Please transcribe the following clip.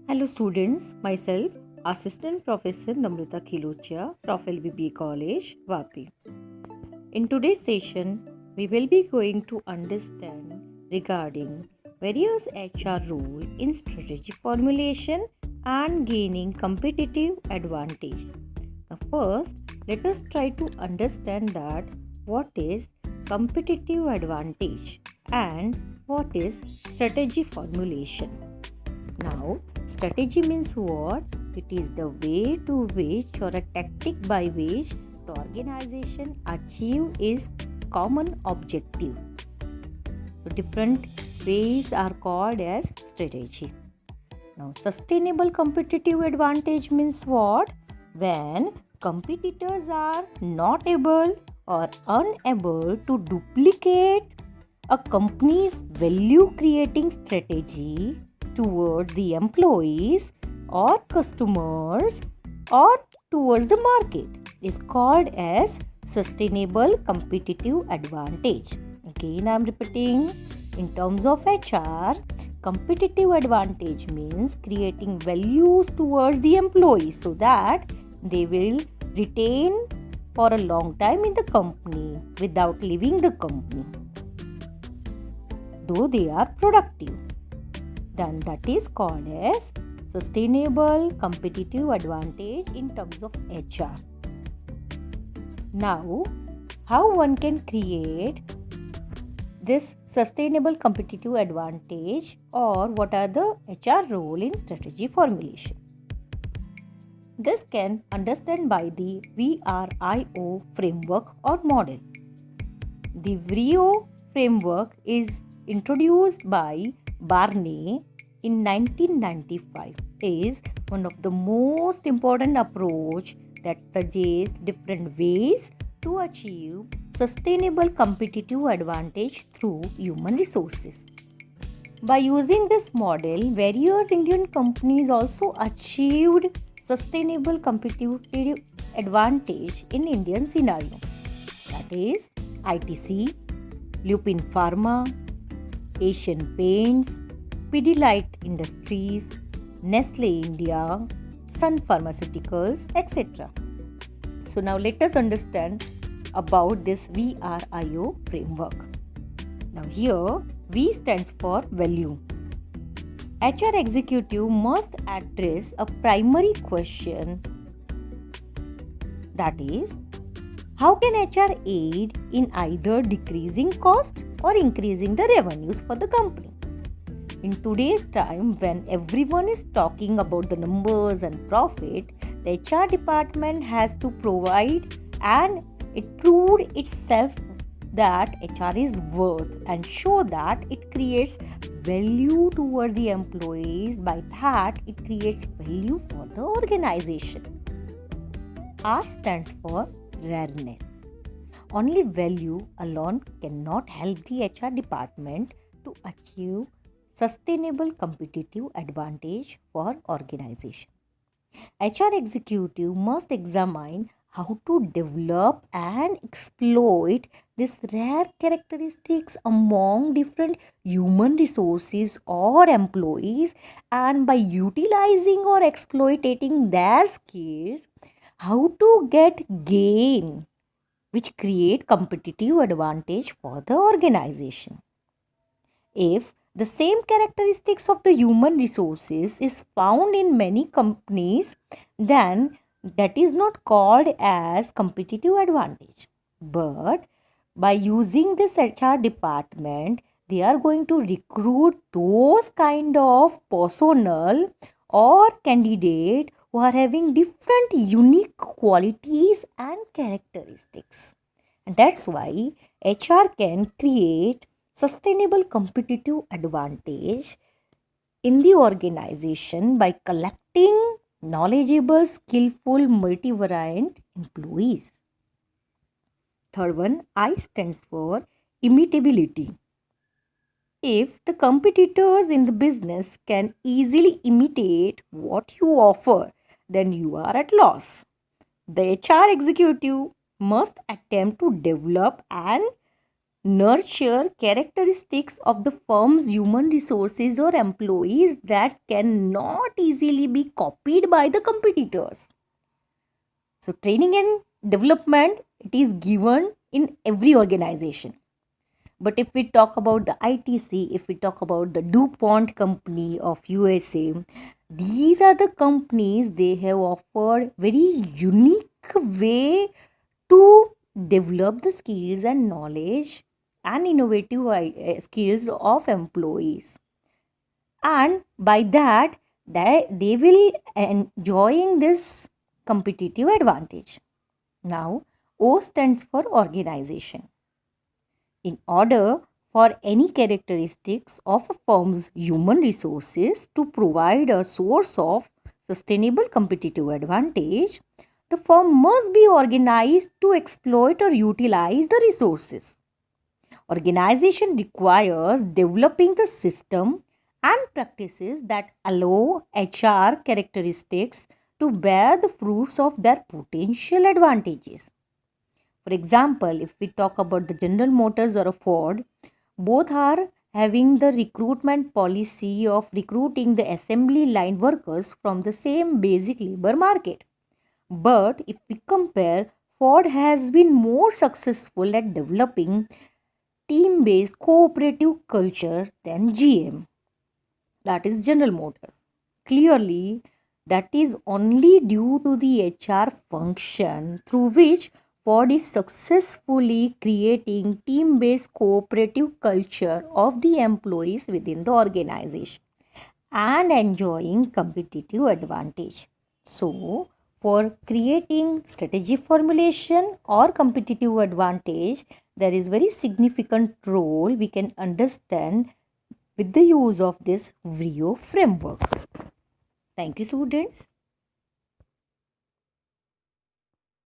Hello students, myself Assistant Professor Namrata Khilochia, Prof LBB College, Vapi. In today's session, we will be going to understand regarding various HR role in strategy formulation and gaining competitive advantage. Now first, let us try to understand that what is competitive advantage and what is strategy formulation. Now, strategy means what? It is the way to which or a tactic by which the organization achieve its common objectives. So, different ways are called as strategy. Now, sustainable competitive advantage means what? When competitors are not able or unable to duplicate a company's value creating strategy towards the employees or customers or towards the market is called as sustainable competitive advantage. Again, I am repeating, in terms of HR, competitive advantage means creating values towards the employees so that they will retain for a long time in the company without leaving the company, though they are productive. Then that is called as sustainable competitive advantage in terms of HR. Now, how one can create this sustainable competitive advantage, or what are the HR role in strategy formulation? This can understand by the VRIO framework or model. The VRIO framework is introduced by Barney in 1995, is one of the most important approach that suggests different ways to achieve sustainable competitive advantage through human resources. By using this model, various Indian companies also achieved sustainable competitive advantage in Indian scenario. That is ITC, Lupin Pharma, Asian Paints, Pidilite Industries, Nestle India, Sun Pharmaceuticals, etc. So now let us understand about this VRIO framework. Now here V stands for value. HR executive must address a primary question, that is, how can HR aid in either decreasing cost or increasing the revenues for the company? In today's time, when everyone is talking about the numbers and profit, the HR department has to provide, and it proved itself that HR is worth and show that it creates value toward the employees. By that, it creates value for the organization. R stands for rareness. Only value alone cannot help the HR department to achieve sustainable competitive advantage for organization. HR executive must examine how to develop and exploit these rare characteristics among different human resources or employees, and by utilizing or exploiting their skills, how to get gain which create competitive advantage for the organization. If the same characteristics of the human resources is found in many companies, then that is not called as competitive advantage. But by using this HR department, they are going to recruit those kind of personnel or candidate who are having different unique qualities and characteristics. And that's why HR can create sustainable competitive advantage in the organization by collecting knowledgeable, skillful, multivariant employees. Third one, I stands for imitability. If the competitors in the business can easily imitate what you offer, then you are at loss. The HR executive must attempt to develop and nurture characteristics of the firm's human resources or employees that cannot easily be copied by the competitors. So training and development, it is given in every organization. But if we talk about the ITC, if we talk about the DuPont company of USA, these are the companies, they have offered very unique way to develop the skills and knowledge and innovative skills of employees. And by that, they will enjoying this competitive advantage. Now, O stands for organization. In order for any characteristics of a firm's human resources to provide a source of sustainable competitive advantage, the firm must be organized to exploit or utilize the resources. Organization requires developing the system and practices that allow HR characteristics to bear the fruits of their potential advantages. For example, if we talk about the General Motors or a Ford, both are having the recruitment policy of recruiting the assembly line workers from the same basic labor market. But if we compare, Ford has been more successful at developing team-based cooperative culture than GM, that is General Motors. Clearly, that is only due to the HR function through which Ford is successfully creating team-based cooperative culture of the employees within the organization and enjoying competitive advantage. So, for creating strategy formulation or competitive advantage, there is very significant role we can understand with the use of this VRIO framework. Thank you, students.